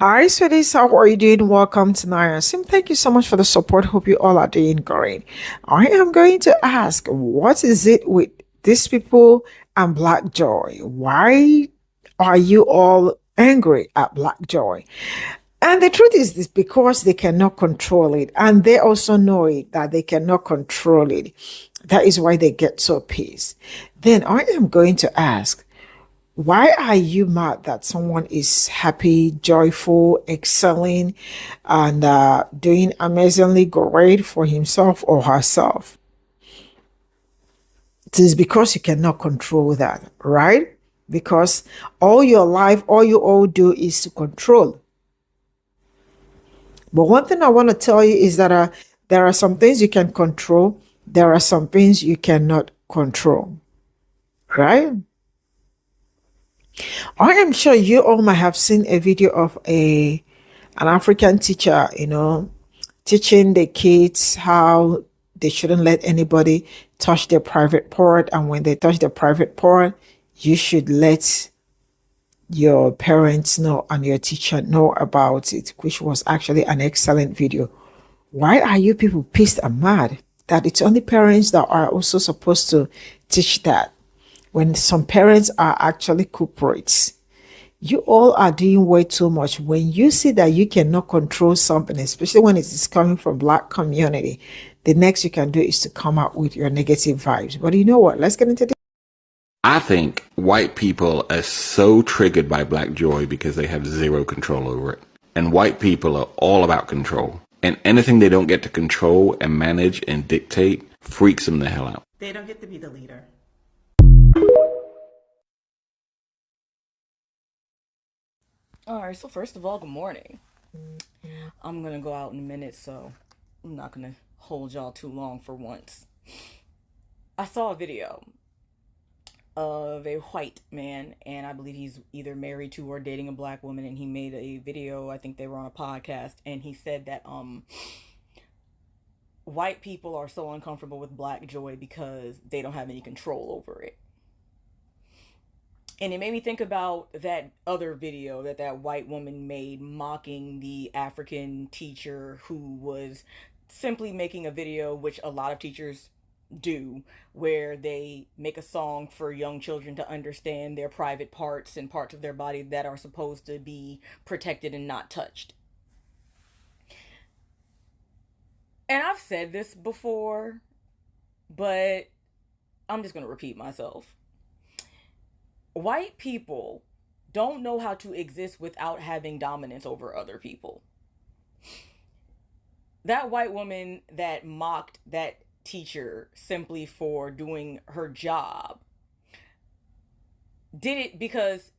Hi, sweeties. How are you doing? Welcome to Naya Sim. Thank you so much for the support. Hope you all are doing great. I am going to ask, what is it with these people and Black Joy? Why are you all angry at Black Joy? And the truth is this, because they cannot control it, and they also know it that they cannot control it. That is why they get so pissed. Then I am going to ask, why are you mad that someone is happy, joyful, excelling, and doing amazingly great for himself or herself? It is because you cannot control that, right? Because all your life, all you all do is to control. But one thing I want to tell you is that there are some things you can control, there are some things you cannot control, right? I am sure you all might have seen a video of an African teacher, teaching the kids how they shouldn't let anybody touch their private part, and when they touch their private part, you should let your parents know and your teacher know about it, which was actually an excellent video. Why are you people pissed and mad that it's only parents that are also supposed to teach that, when some parents are actually culprits? You all are doing way too much. When you see that you cannot control something, especially when it is coming from Black community, the next you can do is to come out with your negative vibes. But you know what? Let's get into this. I think white people are so triggered by Black Joy because they have zero control over it. And white people are all about control. And anything they don't get to control and manage and dictate freaks them the hell out. They don't get to be the leader. Alright, so first of all, good morning. I'm gonna go out in a minute, so I'm not gonna hold y'all too long for once. I saw a video of a white man, and I believe he's either married to or dating a black woman, and he made a video, I think they were on a podcast, and he said that white people are so uncomfortable with Black Joy because they don't have any control over it. And it made me think about that other video that white woman made mocking the African teacher who was simply making a video, which a lot of teachers do, where they make a song for young children to understand their private parts and parts of their body that are supposed to be protected and not touched. And I've said this before, but I'm just going to repeat myself. White people don't know how to exist without having dominance over other people. That white woman that mocked that teacher simply for doing her job did it because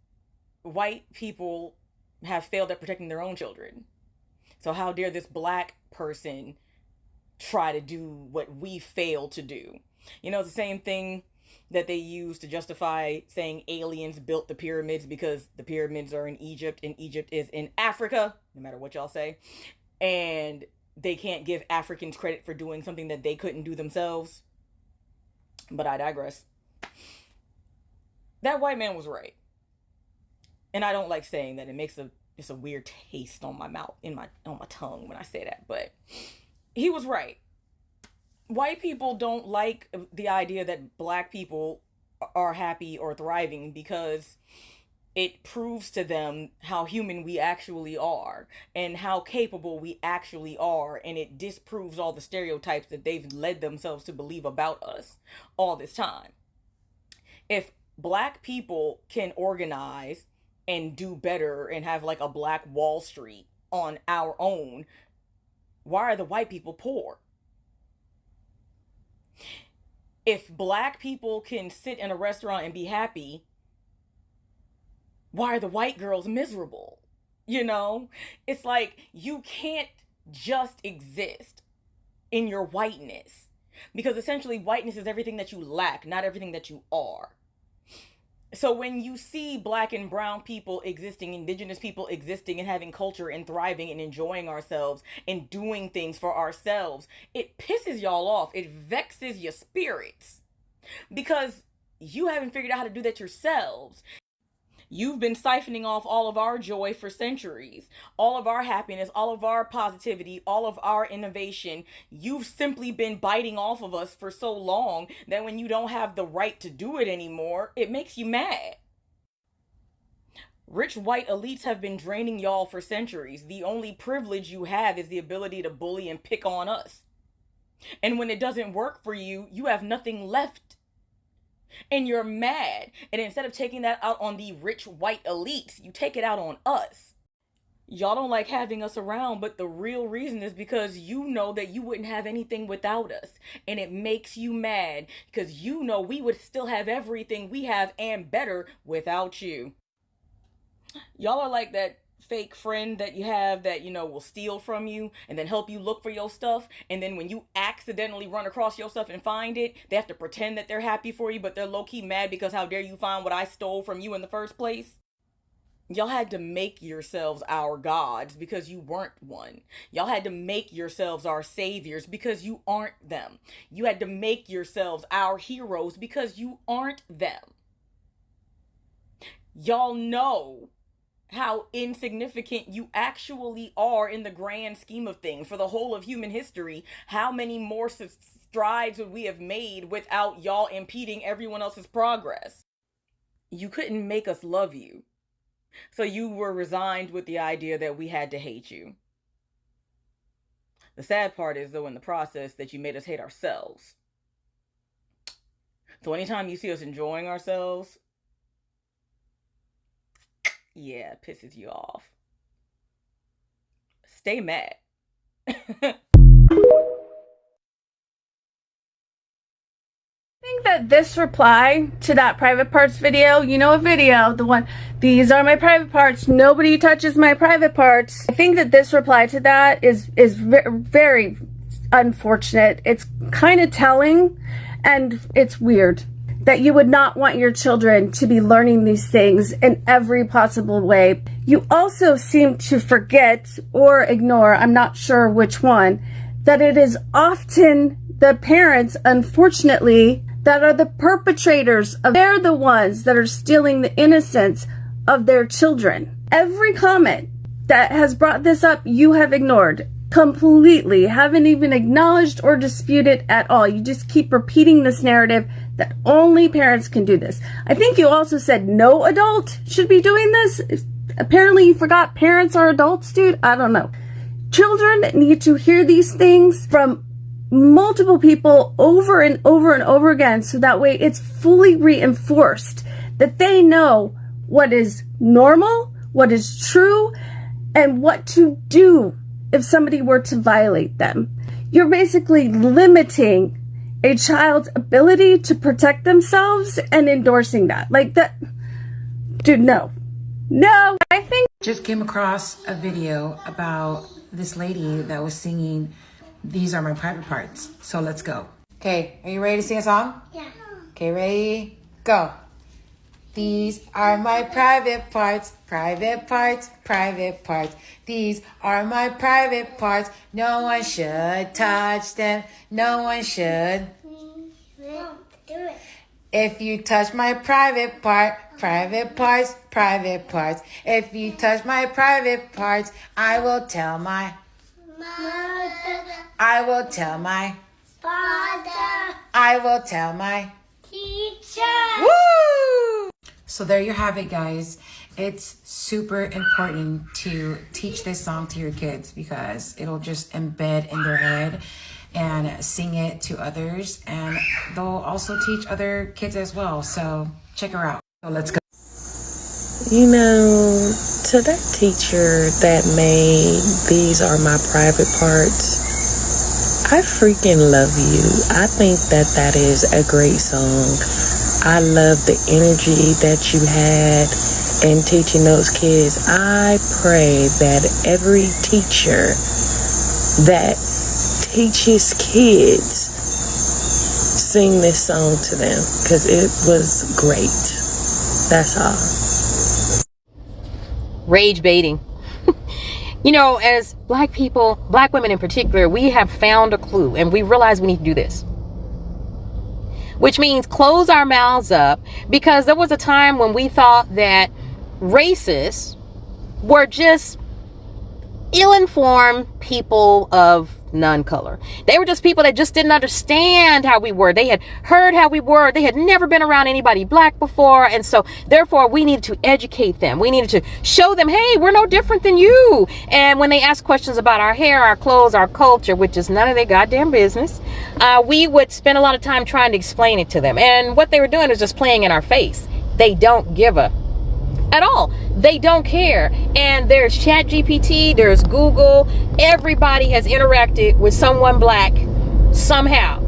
white people have failed at protecting their own children. So how dare this black person try to do what we failed to do? You know, it's the same thing that they use to justify saying aliens built the pyramids because the pyramids are in Egypt and Egypt is in Africa, no matter what y'all say. And they can't give Africans credit for doing something that they couldn't do themselves. But I digress. That white man was right. And I don't like saying that. It makes just a weird taste on my mouth, on my tongue when I say that. But he was right. White people don't like the idea that black people are happy or thriving because it proves to them how human we actually are and how capable we actually are, and it disproves all the stereotypes that they've led themselves to believe about us all this time. If black people can organize and do better and have like a Black Wall Street on our own, why are the white people poor? If black people can sit in a restaurant and be happy, why are the white girls miserable? You know, it's like you can't just exist in your whiteness, because essentially whiteness is everything that you lack, not everything that you are. So when you see black and brown people existing, indigenous people existing and having culture and thriving and enjoying ourselves and doing things for ourselves, it pisses y'all off. It vexes your spirits because you haven't figured out how to do that yourselves. You've been siphoning off all of our joy for centuries, all of our happiness, all of our positivity, all of our innovation. You've simply been biting off of us for so long that when you don't have the right to do it anymore, it makes you mad. Rich white elites have been draining y'all for centuries. The only privilege you have is the ability to bully and pick on us. And when it doesn't work for you, you have nothing left. And you're mad. And instead of taking that out on the rich white elites, you take it out on us. Y'all don't like having us around, but the real reason is because you know that you wouldn't have anything without us. And it makes you mad because you know we would still have everything we have and better without you. Y'all are like that fake friend that you have that, will steal from you and then help you look for your stuff. And then when you accidentally run across your stuff and find it, they have to pretend that they're happy for you, but they're low-key mad because how dare you find what I stole from you in the first place? Y'all had to make yourselves our gods because you weren't one. Y'all had to make yourselves our saviors because you aren't them. You had to make yourselves our heroes because you aren't them. Y'all know how insignificant you actually are in the grand scheme of things for the whole of human history. How many more strides would we have made without y'all impeding everyone else's progress? You couldn't make us love you, so you were resigned with the idea that we had to hate you. The sad part is, though, in the process, that you made us hate ourselves. So anytime you see us enjoying ourselves, yeah, it pisses you off. Stay mad. I think that this reply to that private parts video, a video, the one, these are my private parts, nobody touches my private parts. I think that this reply to that is very unfortunate. It's kind of telling, and it's weird that you would not want your children to be learning these things in every possible way. You also seem to forget or ignore, I'm not sure which one, that it is often the parents, unfortunately, that are the perpetrators of, they're the ones that are stealing the innocence of their children. Every comment that has brought this up, you have ignored completely, haven't even acknowledged or disputed at all. You just keep repeating this narrative that only parents can do this. I think you also said no adult should be doing this. Apparently you forgot parents are adults, dude. I don't know. Children need to hear these things from multiple people over and over and over again, so that way it's fully reinforced that they know what is normal, what is true, and what to do if somebody were to violate them. You're basically limiting a child's ability to protect themselves and endorsing that. Like that, dude, no. I think just came across a video about this lady that was singing "These Are My Private Parts." So let's go. Okay, are you ready to sing a song? Yeah. Okay, ready, go. These are my private parts, private parts, private parts. These are my private parts. No one should touch them. No one should. Do it. If you touch my private part, private parts, private parts. If you touch my private parts, I will tell my Mother, I will tell my father, I will tell my teacher. Woo! So there you have it, guys. It's super important to teach this song to your kids because it'll just embed in their head and sing it to others, and they'll also teach other kids as well. So check her out. So let's go. To that teacher that made "These Are My Private Parts," I freaking love you. I think that that is a great song. I love the energy that you had in teaching those kids. I pray that every teacher that teaches kids sing this song to them because it was great. That's all. Rage baiting. As black people, black women in particular, we have found a clue and we realize we need to do this. Which means close our mouths up, because there was a time when we thought that racists were just ill-informed people of none color. They were just people that just didn't understand how we were. They had heard how we were. They had never been around anybody black before. And so therefore we needed to educate them. We needed to show them, hey, we're no different than you. And when they asked questions about our hair, our clothes, our culture, which is none of their goddamn business, we would spend a lot of time trying to explain it to them. And what they were doing is just playing in our face. They don't give a at all. They don't care. And there's ChatGPT, there's Google. Everybody has interacted with someone black somehow.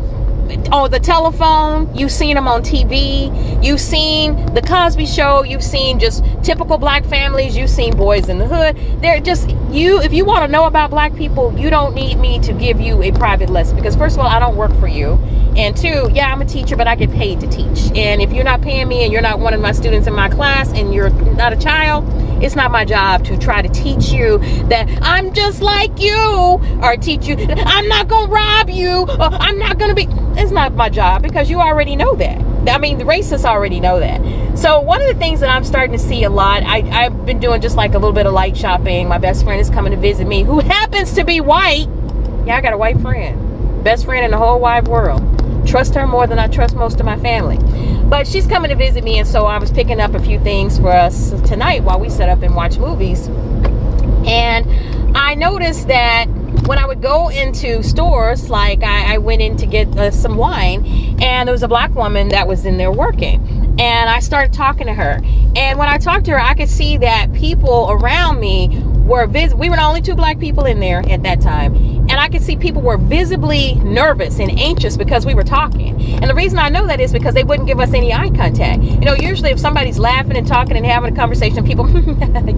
On the telephone, you've seen them on TV, you've seen the Cosby Show, you've seen just typical black families, you've seen Boys in the Hood. They're just, if you want to know about black people, you don't need me to give you a private lesson, because first of all, I don't work for you, and two, yeah, I'm a teacher, but I get paid to teach. And if you're not paying me and you're not one of my students in my class and you're not a child, it's not my job to try to teach you that I'm just like you, or teach you I'm not gonna rob you, or I'm not gonna be. It's not my job, because you already know that. I mean, the racists already know that. So one of the things that I'm starting to see a lot, I've been doing just like a little bit of light shopping. My best friend is coming to visit me, who happens to be white. Yeah, I got a white friend. Best friend in the whole wide world. Trust her more than I trust most of my family. But she's coming to visit me, and so I was picking up a few things for us tonight while we set up and watch movies. And I noticed that when I would go into stores, like I went in to get some wine, and there was a black woman that was in there working. And I started talking to her. And when I talked to her, I could see that people around me were we were the only two black people in there at that time. And I could see people were visibly nervous and anxious because we were talking. And the reason I know that is because they wouldn't give us any eye contact. You know, usually if somebody's laughing and talking and having a conversation, people,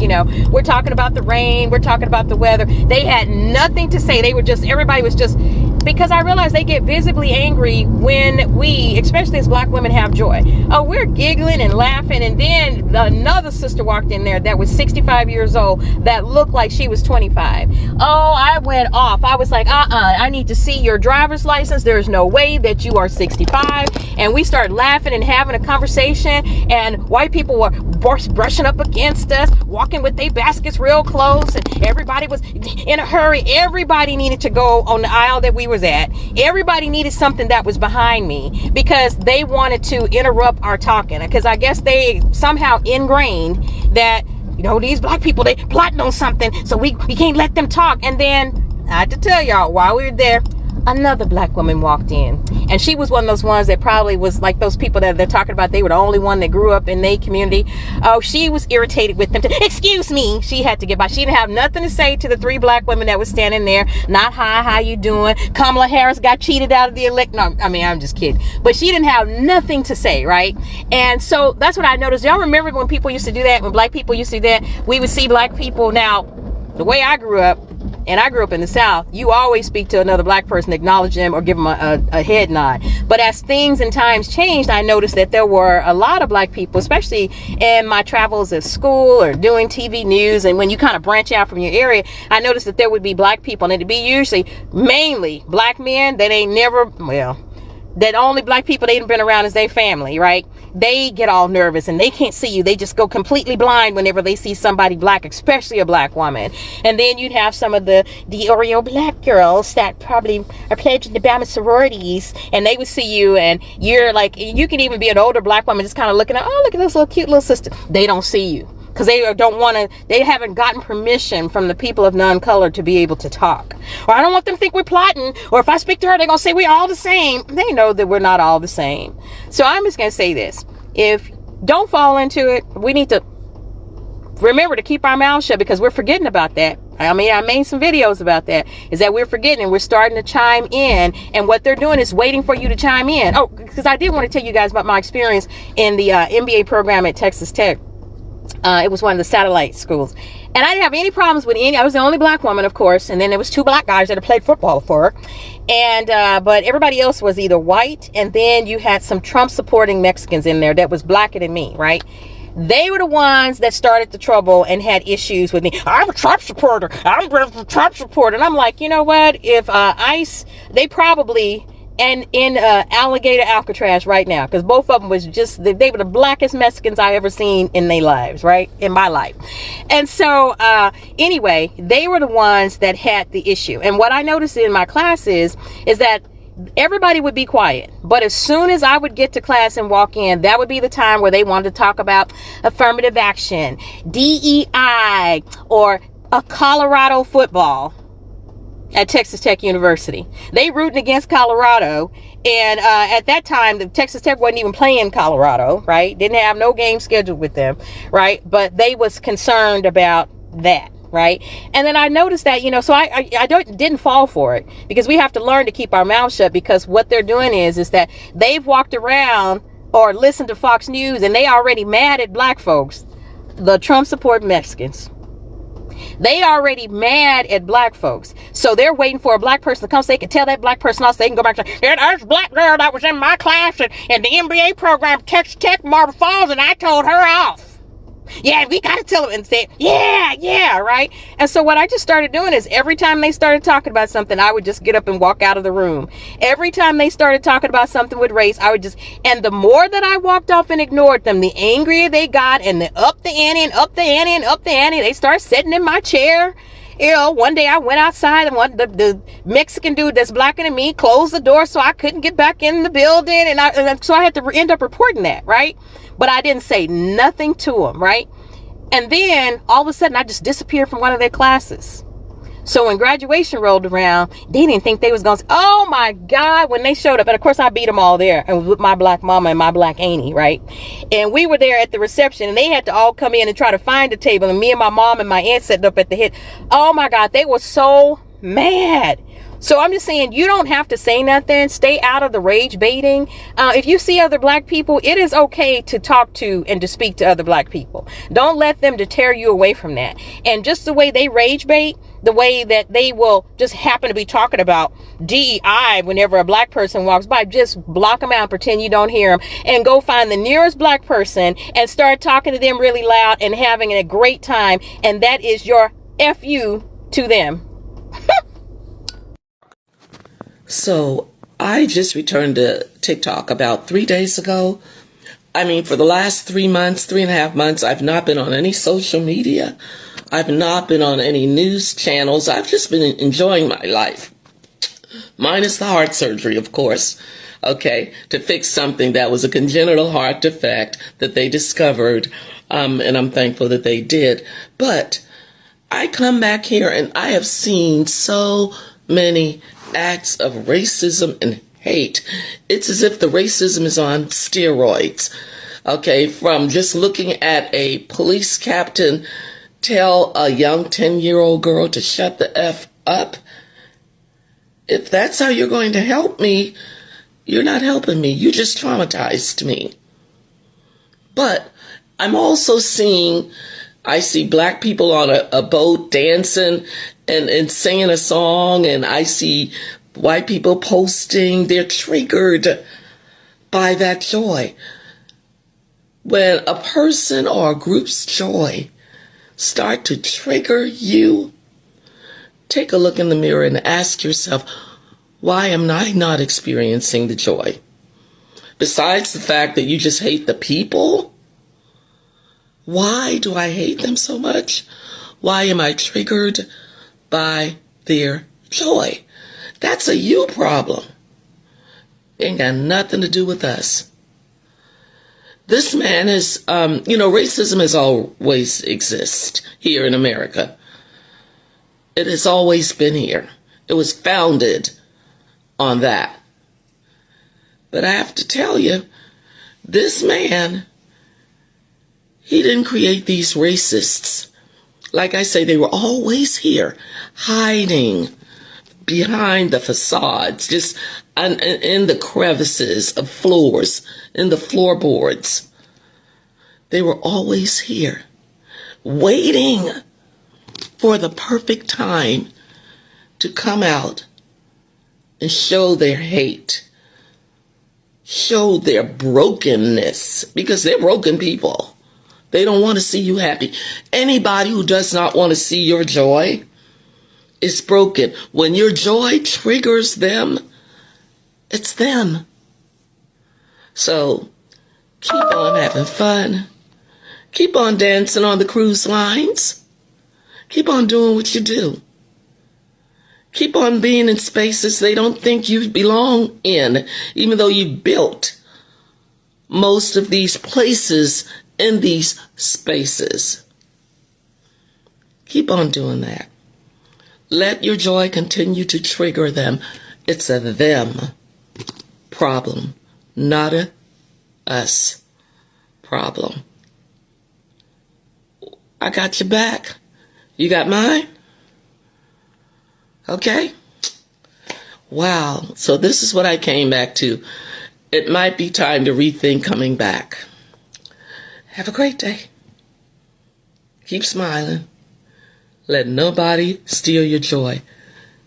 you know, we're talking about the rain, we're talking about the weather. They had nothing to say. They were just, everybody was just, because I realized they get visibly angry when we, especially as black women, have joy. Oh, we're giggling and laughing. And then another sister walked in there that was 65 years old that looked like she was 25. Oh, I went off. I was like, I need to see your driver's license. There's no way that you are 65. And we started laughing and having a conversation, and white people were brushing up against us, walking with their baskets real close, and everybody was in a hurry. Everybody needed to go on the aisle that we was at. Everybody needed something that was behind me, because they wanted to interrupt our talking, because I guess they somehow ingrained that, you know, these black people, they plotting on something, so we can't let them talk. And then I had to tell y'all, while we were there, another black woman walked in, and she was one of those ones that probably was like those people that they're talking about. They were the only one that grew up in their community. Oh, she was irritated with them. Excuse me. She had to get by. She didn't have nothing to say to the three black women that was standing there. Not, hi, how you doing? Kamala Harris got cheated out of the elect. No, I mean, I'm just kidding. But she didn't have nothing to say, right? And so that's what I noticed. Y'all remember when people used to do that? When black people used to do that? We would see black people. Now, the way I grew up, and I grew up in the South, you always speak to another black person, acknowledge them, or give them a head nod. But as things and times changed, I noticed that there were a lot of black people, especially in my travels at school or doing TV news. And when you kind of branch out from your area, I noticed that there would be black people, and it'd be usually mainly black men that ain't never, well, that only black people they ain't been around is their family, right? They get all nervous and they can't see you. They just go completely blind whenever they see somebody black, especially a black woman. And then you'd have some of the Oreo black girls that probably are pledged to Bama sororities, and they would see you, and you're like, you can even be an older black woman just kind of looking at, oh, look at this little cute little sister. They don't see you, because they don't want to, they haven't gotten permission from the people of non-color to be able to talk. Or I don't want them to think we're plotting, or if I speak to her, they're going to say we're all the same. They know that we're not all the same. So I'm just going to say this. If don't fall into it, we need to remember to keep our mouths shut, because we're forgetting about that. I mean, I made some videos about that, is that we're forgetting, and we're starting to chime in, and what they're doing is waiting for you to chime in. Oh, because I did want to tell you guys about my experience in the MBA program at Texas Tech. It was one of the satellite schools, and I didn't have any problems with any. I was the only black woman, of course, and then there was two black guys that had played football for her, and but everybody else was either white, and then you had some Trump supporting Mexicans in there that was blacker than me, right? They were the ones that started the trouble and had issues with me. I'm a Trump supporter. I'm a Trump supporter. And I'm like, you know what? If ICE, they probably and in alligator Alcatraz right now, because both of them was just, they were the blackest Mexicans I ever seen in their lives, right, in my life. And so anyway, they were the ones that had the issue. And what I noticed in my classes is that everybody would be quiet, but as soon as I would get to class and walk in, that would be the time where they wanted to talk about affirmative action, DEI, or a Colorado football at Texas Tech University. They rooting against Colorado, and at that time, the Texas Tech wasn't even playing Colorado, right? Didn't have no game scheduled with them, right? But they was concerned about that, right? And then I noticed that, you know, so I didn't fall for it, because we have to learn to keep our mouths shut, because what they're doing is that they've walked around or listened to Fox News and they already mad at black folks, the Trump support Mexicans. They already mad at black folks. So they're waiting for a black person to come so they can tell that black person off, so they can go back to, yeah, there's a black girl that was in my class in the MBA program, Texas Tech, Marble Falls, and I told her off. Yeah, we got to tell them and say, yeah, right? And so what I just started doing is every time they started talking about something, I would just get up and walk out of the room. Every time they started talking about something with race, I would just, and the more that I walked off and ignored them, the angrier they got, and the up the ante and up the ante and up the ante. They started sitting in my chair. You know, one day I went outside and the Mexican dude that's blacker than me closed the door so I couldn't get back in the building. And so I had to end up reporting that, right? But I didn't say nothing to him, right? And then all of a sudden I just disappeared from one of their classes. So when graduation rolled around, they didn't think they was going to, oh my God, when they showed up. And of course I beat them all there, and with my black mama and my black auntie, right? And we were there at the reception, and they had to all come in and try to find a table. And me and my mom and my aunt sat up at the head. Oh my God, they were so mad. So I'm just saying, you don't have to say nothing. Stay out of the rage baiting. If you see other black people, it is okay to talk to and to speak to other black people. Don't let them deter you away from that. And just the way they rage bait, the way that they will just happen to be talking about DEI whenever a black person walks by, just block them out, pretend you don't hear them, and go find the nearest black person and start talking to them really loud and having a great time. And that is your FU to them. So I just returned to TikTok about 3 days ago. I mean, for the last 3 months, 3.5 months, I've not been on any social media. I've not been on any news channels. I've just been enjoying my life. Minus the heart surgery, of course. Okay, to fix something that was a congenital heart defect that they discovered. And I'm thankful that they did. But I come back here and I have seen so many acts of racism and hate. It's as if the racism is on steroids. Okay, from just looking at a police captain tell a young 10-year-old girl to shut the F up. If that's how you're going to help me, you're not helping me. You just traumatized me. But I'm also seeing, I see black people on a boat dancing and singing a song, and I see white people posting. They're triggered by that joy. When a person or a group's joy start to trigger you, take a look in the mirror and ask yourself, why am I not experiencing the joy? Besides the fact that you just hate the people, why do I hate them so much? Why am I triggered by their joy? That's a you problem. Ain't got nothing to do with us. This man is, racism has always existed here in America. It has always been here. It was founded on that. But I have to tell you, this man, he didn't create these racists. Like I say, they were always here, hiding behind the facades, just in the crevices of floors, in the floorboards. They were always here, waiting for the perfect time to come out and show their hate, show their brokenness, because they're broken people. They don't want to see you happy. Anybody who does not want to see your joy is broken. When your joy triggers them, It's them. So keep on having fun. Keep on dancing on the cruise lines. Keep on doing what you do. Keep on being in spaces they don't think you belong in, even though you built most of these places in these spaces. Keep on doing that. Let your joy continue to trigger them. It's a them problem, not a us problem. I got your back. You got mine? Okay? Wow. So this is what I came back to. It might be time to rethink coming back. Have a great day. Keep smiling. Let nobody steal your joy.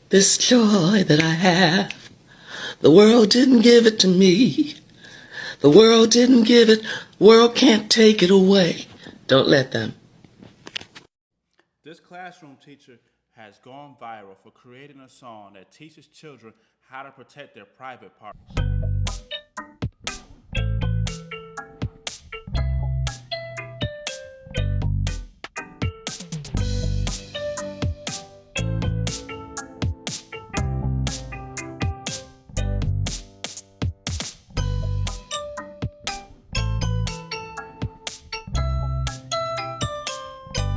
This joy that I have, the world didn't give it to me. The world didn't give it. The world can't take it away. Don't let them. This classroom teacher has gone viral for creating a song that teaches children how to protect their private parts.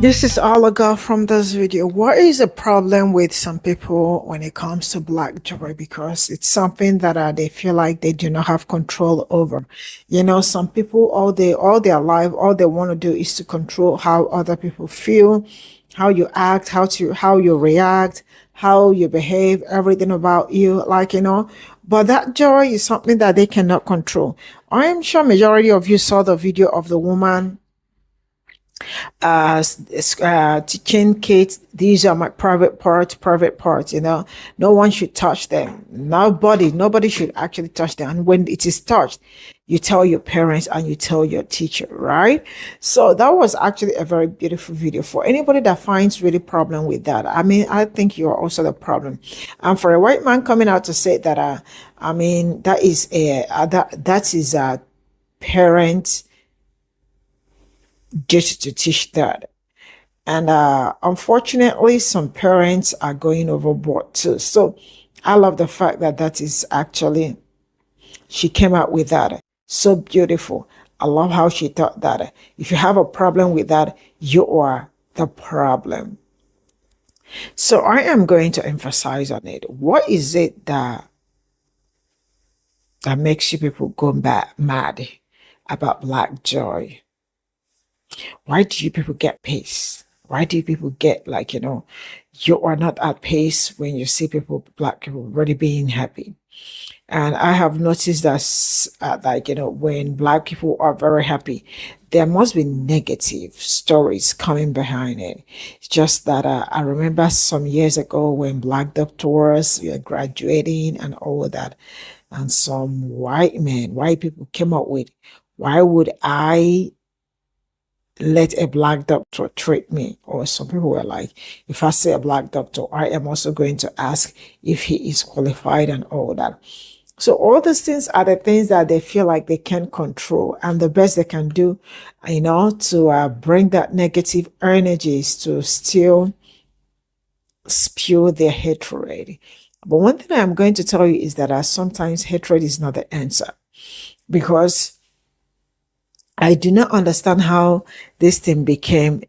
This is all I got from this video. What is the problem with some people when it comes to black joy? Because it's something that they feel like they do not have control over. You know, some people all their life, all they want to do is to control how other people feel, how you act, how you react, how you behave, everything about you, like, you know. But that joy is something that they cannot control. I am sure majority of you saw the video of the woman teaching kids, these are my private parts, you know, no one should touch them. Nobody should actually touch them. And when it is touched, you tell your parents and you tell your teacher, right? So that was actually a very beautiful video. For anybody that finds really problem with that, I mean, I think you're also the problem. And for a white man coming out to say that, I mean, that is a parent just to teach that. And unfortunately, some parents are going overboard too. So I love the fact that that is actually, she came out with that. So beautiful. I love how she thought that. If you have a problem with that, you are the problem. So I am going to emphasize on it. What is it that makes you people go mad about black joy? Why do you people get peace? Why do people get, like, you know, you are not at peace when you see people, black people, really being happy? And I have noticed that, like, you know, when black people are very happy, there must be negative stories coming behind it. It's just that I remember some years ago when black doctors were graduating and all that, and some white people came up with, why would I let a black doctor treat me? Or some people were like, if I say a black doctor, I am also going to ask if he is qualified and all that. So all these things are the things that they feel like they can control, and the best they can do, you know, to bring that negative energies to still spew their hatred. But one thing I'm going to tell you is that sometimes hatred is not the answer, because I do not understand how this thing became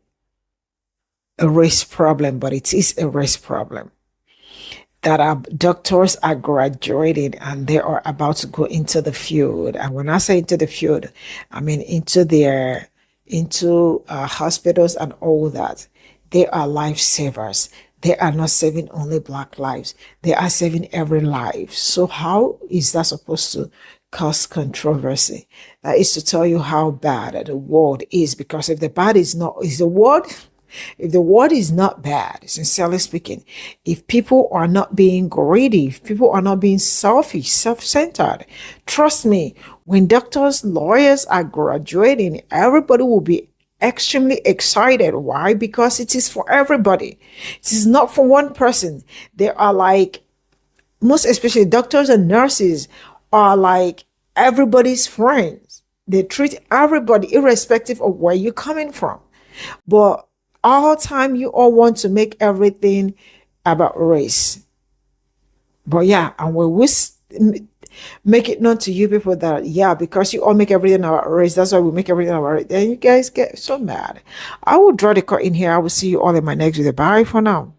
a race problem, but it is a race problem. That our doctors are graduating and they are about to go into the field. And when I say into the field, I mean into hospitals and all that. They are lifesavers. They are not saving only black lives. They are saving every life. So how is that supposed to cause controversy? That is to tell you how bad the world is. Because if the world is not bad, sincerely speaking, if people are not being greedy, if people are not being selfish, self-centered, trust me, when doctors, lawyers are graduating, everybody will be extremely excited. Why? Because it is for everybody. It is not for one person. There are like most especially doctors and nurses are like everybody's friends. They treat everybody irrespective of where you're coming from. But all time you all want to make everything about race. But yeah, and when we make it known to you people that, yeah, because you all make everything about race, that's why we make everything about race, then you guys get so mad. I will draw the curtain here. I will see you all in my next video. Bye for now.